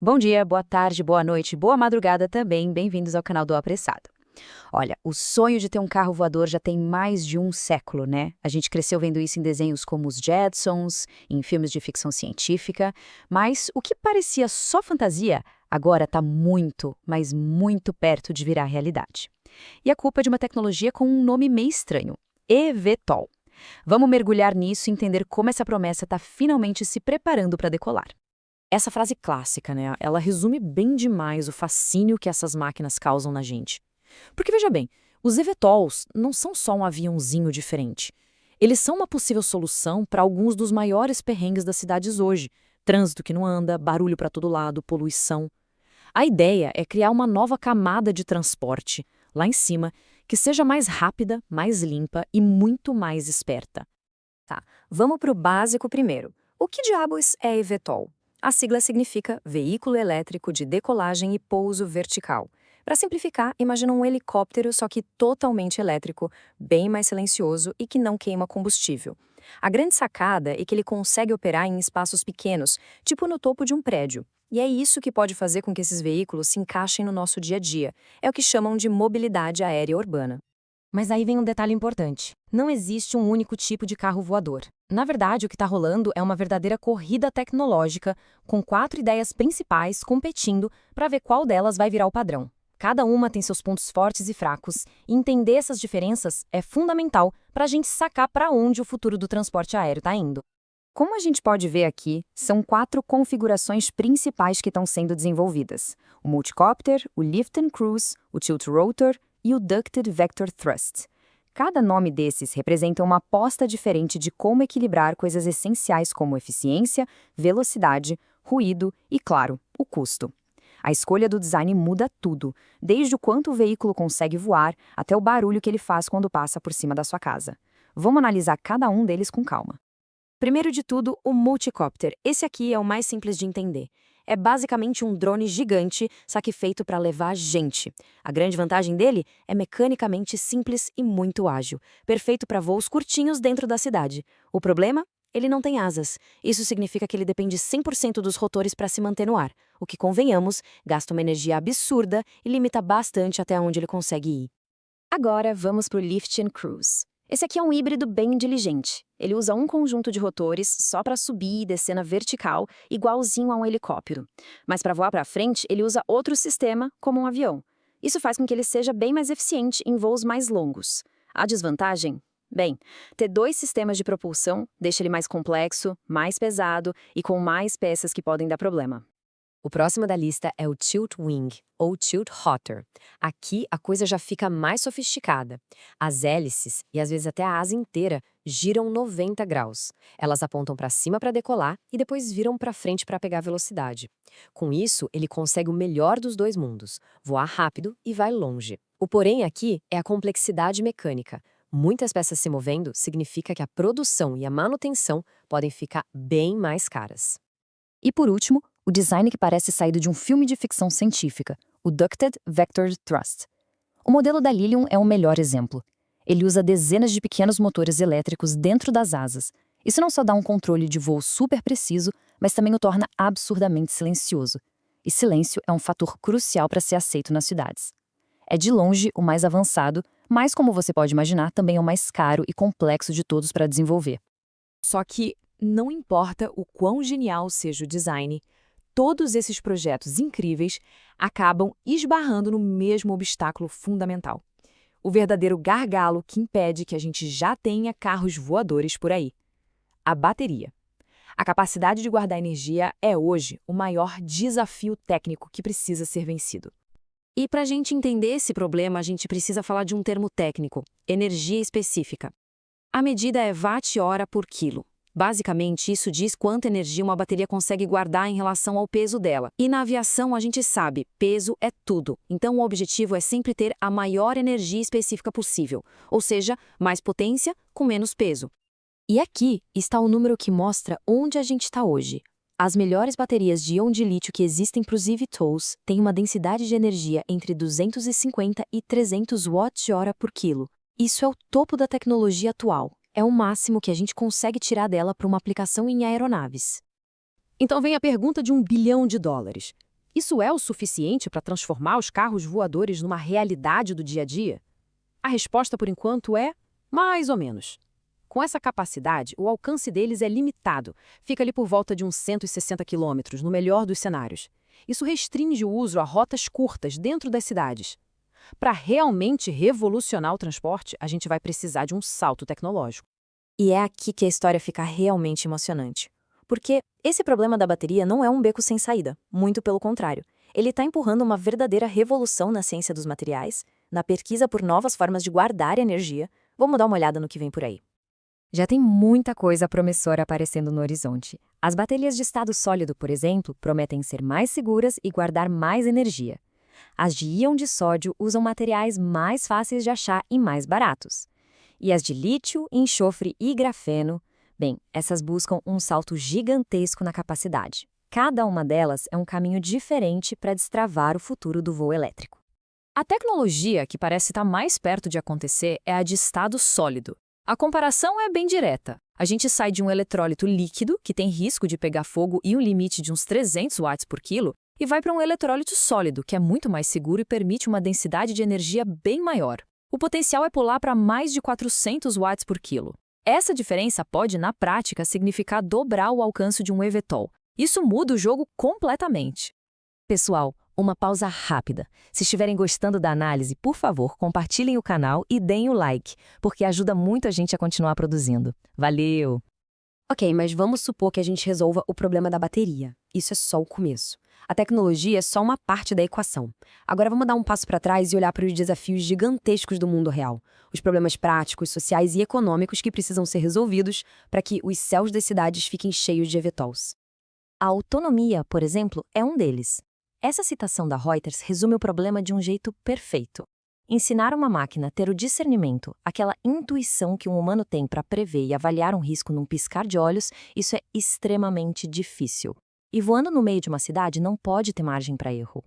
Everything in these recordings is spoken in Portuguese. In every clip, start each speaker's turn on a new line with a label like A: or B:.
A: Bom dia, boa tarde, boa noite, boa madrugada também. Bem-vindos ao canal do Apressado. Olha, o sonho de ter um carro voador já tem mais de um século, né? A gente cresceu vendo isso em desenhos como os Jetsons, em filmes de ficção científica, mas o que parecia só fantasia agora está muito, mas muito perto de virar realidade. E a culpa é de uma tecnologia com um nome meio estranho, eVTOL. Vamos mergulhar nisso e entender como essa promessa está finalmente se preparando para decolar.
B: Essa frase clássica, né? Ela resume bem demais o fascínio que essas máquinas causam na gente. Porque veja bem, os eVTOLs não são só um aviãozinho diferente. Eles são uma possível solução para alguns dos maiores perrengues das cidades hoje. Trânsito que não anda, barulho para todo lado, poluição. A ideia é criar uma nova camada de transporte, lá em cima, que seja mais rápida, mais limpa e muito mais esperta.
C: Tá, vamos para o básico primeiro. O que diabos é eVTOL? A sigla significa Veículo Elétrico de Decolagem e Pouso Vertical. Para simplificar, imagina um helicóptero, só que totalmente elétrico, bem mais silencioso e que não queima combustível. A grande sacada é que ele consegue operar em espaços pequenos, tipo no topo de um prédio. E é isso que pode fazer com que esses veículos se encaixem no nosso dia a dia. É o que chamam de mobilidade aérea urbana.
B: Mas aí vem um detalhe importante. Não existe um único tipo de carro voador. Na verdade, o que está rolando é uma verdadeira corrida tecnológica, com 4 ideias principais competindo para ver qual delas vai virar o padrão. Cada uma tem seus pontos fortes e fracos, e entender essas diferenças é fundamental para a gente sacar para onde o futuro do transporte aéreo está indo.
C: Como a gente pode ver aqui, são 4 configurações principais que estão sendo desenvolvidas: o Multicopter, o Lift and Cruise, o Tilt Rotor e o Ducted Vector Thrust. Cada nome desses representa uma aposta diferente de como equilibrar coisas essenciais como eficiência, velocidade, ruído e, claro, o custo. A escolha do design muda tudo, desde o quanto o veículo consegue voar até o barulho que ele faz quando passa por cima da sua casa. Vamos analisar cada um deles com calma.
B: Primeiro de tudo, o Multicopter. Esse aqui é o mais simples de entender. É basicamente um drone gigante, só que feito para levar gente. A grande vantagem dele é mecanicamente simples e muito ágil, perfeito para voos curtinhos dentro da cidade. O problema? Ele não tem asas. Isso significa que ele depende 100% dos rotores para se manter no ar, o que, convenhamos, gasta uma energia absurda e limita bastante até onde ele consegue ir.
C: Agora vamos para o Lift and Cruise. Esse aqui é um híbrido bem inteligente. Ele usa um conjunto de rotores só para subir e descer na vertical, igualzinho a um helicóptero. Mas para voar para frente, ele usa outro sistema, como um avião. Isso faz com que ele seja bem mais eficiente em voos mais longos. A desvantagem? Bem, ter 2 sistemas de propulsão deixa ele mais complexo, mais pesado e com mais peças que podem dar problema.
B: O próximo da lista é o Tilt Wing, ou Tilt Rotor. Aqui a coisa já fica mais sofisticada. As hélices, e às vezes até a asa inteira, giram 90 graus. Elas apontam para cima para decolar e depois viram para frente para pegar velocidade. Com isso, ele consegue o melhor dos dois mundos, voar rápido e vai longe. O porém aqui é a complexidade mecânica. Muitas peças se movendo significa que a produção e a manutenção podem ficar bem mais caras.
C: E por último, o design que parece saído de um filme de ficção científica, o Ducted Vector Thrust. O modelo da Lilium é o melhor exemplo. Ele usa dezenas de pequenos motores elétricos dentro das asas. Isso não só dá um controle de voo super preciso, mas também o torna absurdamente silencioso. E silêncio é um fator crucial para ser aceito nas cidades. É de longe o mais avançado, mas como você pode imaginar, também é o mais caro e complexo de todos para desenvolver.
B: Só que não importa o quão genial seja o design, todos esses projetos incríveis acabam esbarrando no mesmo obstáculo fundamental. O verdadeiro gargalo que impede que a gente já tenha carros voadores por aí. A bateria. A capacidade de guardar energia é hoje o maior desafio técnico que precisa ser vencido. E para a gente entender esse problema, a gente precisa falar de um termo técnico, energia específica. A medida é watt-hora por quilo. Basicamente, isso diz quanta energia uma bateria consegue guardar em relação ao peso dela. E na aviação, a gente sabe, peso é tudo. Então, o objetivo é sempre ter a maior energia específica possível, ou seja, mais potência com menos peso. E aqui está o número que mostra onde a gente está hoje. As melhores baterias de íon de lítio que existem para os eVTOLs têm uma densidade de energia entre 250 e 300 watts-hora por quilo. Isso é o topo da tecnologia atual. É o máximo que a gente consegue tirar dela para uma aplicação em aeronaves. Então vem a pergunta de $1 bilhão. isso é o suficiente para transformar os carros voadores numa realidade do dia a dia? A resposta, por enquanto, é mais ou menos. Com essa capacidade, o alcance deles é limitado, fica ali por volta de uns 160 quilômetros, no melhor dos cenários. Isso restringe o uso a rotas curtas dentro das cidades. Para realmente revolucionar o transporte, a gente vai precisar de um salto tecnológico.
C: E é aqui que a história fica realmente emocionante. Porque esse problema da bateria não é um beco sem saída, muito pelo contrário. Ele está empurrando uma verdadeira revolução na ciência dos materiais, na pesquisa por novas formas de guardar energia. Vamos dar uma olhada no que vem por aí. Já tem muita coisa promissora aparecendo no horizonte. As baterias de estado sólido, por exemplo, prometem ser mais seguras e guardar mais energia. As de íon de sódio usam materiais mais fáceis de achar e mais baratos. E as de lítio, enxofre e grafeno, bem, essas buscam um salto gigantesco na capacidade. Cada uma delas é um caminho diferente para destravar o futuro do voo elétrico.
B: A tecnologia que parece estar mais perto de acontecer é a de estado sólido. A comparação é bem direta. A gente sai de um eletrólito líquido, que tem risco de pegar fogo e um limite de uns 300 watts por quilo, e vai para um eletrólito sólido, que é muito mais seguro e permite uma densidade de energia bem maior. O potencial é pular para mais de 400 watts por quilo. Essa diferença pode, na prática, significar dobrar o alcance de um eVTOL. Isso muda o jogo completamente.
C: Pessoal, uma pausa rápida. Se estiverem gostando da análise, por favor, compartilhem o canal e deem o like, porque ajuda muito a gente a continuar produzindo. Valeu! Ok, mas vamos supor que a gente resolva o problema da bateria. Isso é só o começo. A tecnologia é só uma parte da equação. Agora vamos dar um passo para trás e olhar para os desafios gigantescos do mundo real. Os problemas práticos, sociais e econômicos que precisam ser resolvidos para que os céus das cidades fiquem cheios de eVTOLs. A autonomia, por exemplo, é um deles. Essa citação da Reuters resume o problema de um jeito perfeito. Ensinar uma máquina a ter o discernimento, aquela intuição que um humano tem para prever e avaliar um risco num piscar de olhos, isso é extremamente difícil. E voando no meio de uma cidade não pode ter margem para erro.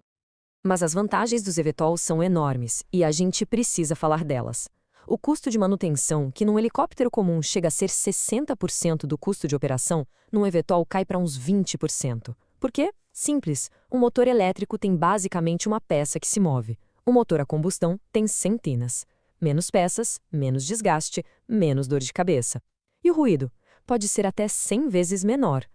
B: Mas as vantagens dos eVTOLs são enormes e a gente precisa falar delas. O custo de manutenção, que num helicóptero comum chega a ser 60% do custo de operação, num eVTOL cai para uns 20%. Por quê? Simples. Um motor elétrico tem basicamente uma peça que se move. O motor a combustão tem centenas. Menos peças, menos desgaste, menos dor de cabeça. E o ruído? Pode ser até 100 vezes menor.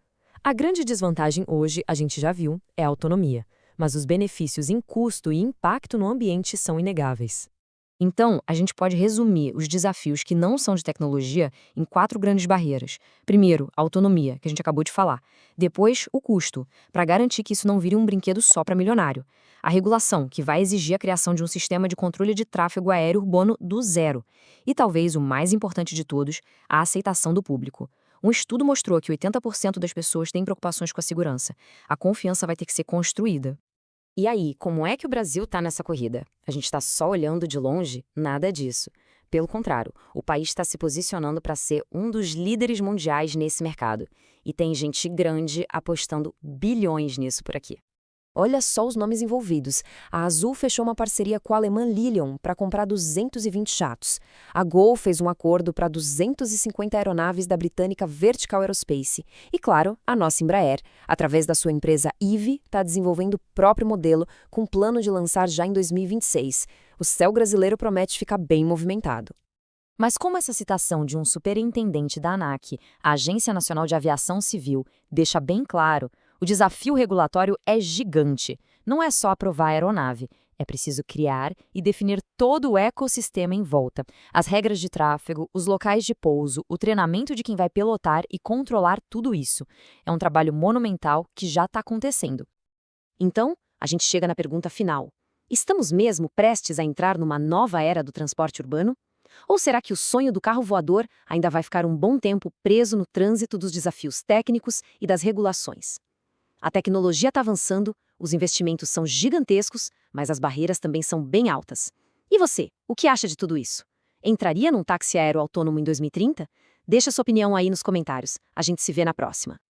B: A grande desvantagem hoje, a gente já viu, é a autonomia. Mas os benefícios em custo e impacto no ambiente são inegáveis.
C: Então, a gente pode resumir os desafios que não são de tecnologia em 4 grandes barreiras. Primeiro, a autonomia, que a gente acabou de falar. Depois, o custo, para garantir que isso não vire um brinquedo só para milionário. A regulação, que vai exigir a criação de um sistema de controle de tráfego aéreo urbano do zero. E talvez o mais importante de todos, a aceitação do público. Um estudo mostrou que 80% das pessoas têm preocupações com a segurança. A confiança vai ter que ser construída. E aí, como é que o Brasil está nessa corrida? A gente está só olhando de longe? Nada disso. Pelo contrário, o país está se posicionando para ser um dos líderes mundiais nesse mercado. E tem gente grande apostando bilhões nisso por aqui. Olha só os nomes envolvidos. A Azul fechou uma parceria com a alemã Lilium para comprar 220 jatos. A Gol fez um acordo para 250 aeronaves da britânica Vertical Aerospace. E, claro, a nossa Embraer, através da sua empresa IVE, está desenvolvendo o próprio modelo com plano de lançar já em 2026. O céu brasileiro promete ficar bem movimentado. Mas como essa citação de um superintendente da ANAC, a Agência Nacional de Aviação Civil, deixa bem claro, o desafio regulatório é gigante. Não é só aprovar a aeronave, é preciso criar e definir todo o ecossistema em volta. As regras de tráfego, os locais de pouso, o treinamento de quem vai pilotar e controlar tudo isso. É um trabalho monumental que já está acontecendo. Então, a gente chega na pergunta final. Estamos mesmo prestes a entrar numa nova era do transporte urbano? Ou será que o sonho do carro voador ainda vai ficar um bom tempo preso no trânsito dos desafios técnicos e das regulações? A tecnologia está avançando, os investimentos são gigantescos, mas as barreiras também são bem altas. E você, o que acha de tudo isso? Entraria num táxi aéreo autônomo em 2030? Deixa sua opinião aí nos comentários. A gente se vê na próxima.